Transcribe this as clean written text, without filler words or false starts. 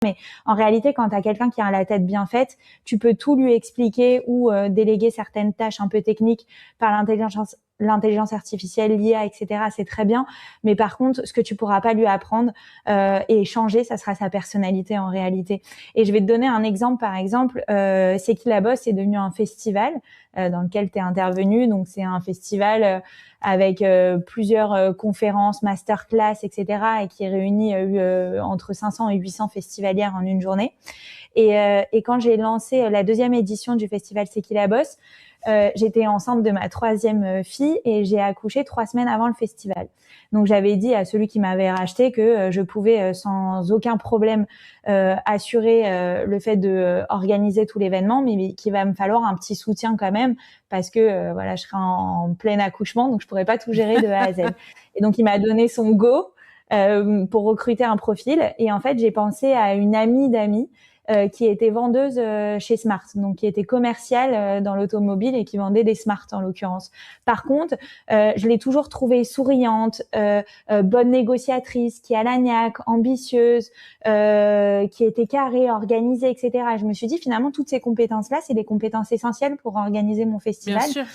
Mais en réalité, quand tu as quelqu'un qui a la tête bien faite, tu peux tout lui expliquer ou déléguer certaines tâches un peu techniques par l'intelligence artificielle, l'IA, etc. C'est très bien. Mais par contre, ce que tu pourras pas lui apprendre et changer, ça sera sa personnalité en réalité. Et je vais te donner un exemple. Par exemple, C'est qui la bosse est devenu un festival dans lequel tu es intervenu. Donc, c'est un festival avec plusieurs conférences, masterclass, etc. et qui réunit entre 500 et 800 festivalières en une journée. Et quand j'ai lancé la deuxième édition du festival C'est qui la bosse, j'étais enceinte de ma troisième fille et j'ai accouché 3 semaines avant le festival. Donc j'avais dit à celui qui m'avait racheté que je pouvais sans aucun problème assurer le fait de organiser tout l'événement, mais qu'il va me falloir un petit soutien quand même parce que voilà, je serai en plein accouchement, donc je pourrais pas tout gérer de A à Z. Et donc il m'a donné son go pour recruter un profil. Et en fait, j'ai pensé à une amie d'amis qui était vendeuse chez Smart, donc qui était commerciale dans l'automobile et qui vendait des Smart en l'occurrence. Par contre, je l'ai toujours trouvée souriante, bonne négociatrice, qui a la niaque, ambitieuse, qui était carrée, organisée, etc. Et je me suis dit finalement toutes ces compétences-là, c'est des compétences essentielles pour organiser mon festival. Bien sûr.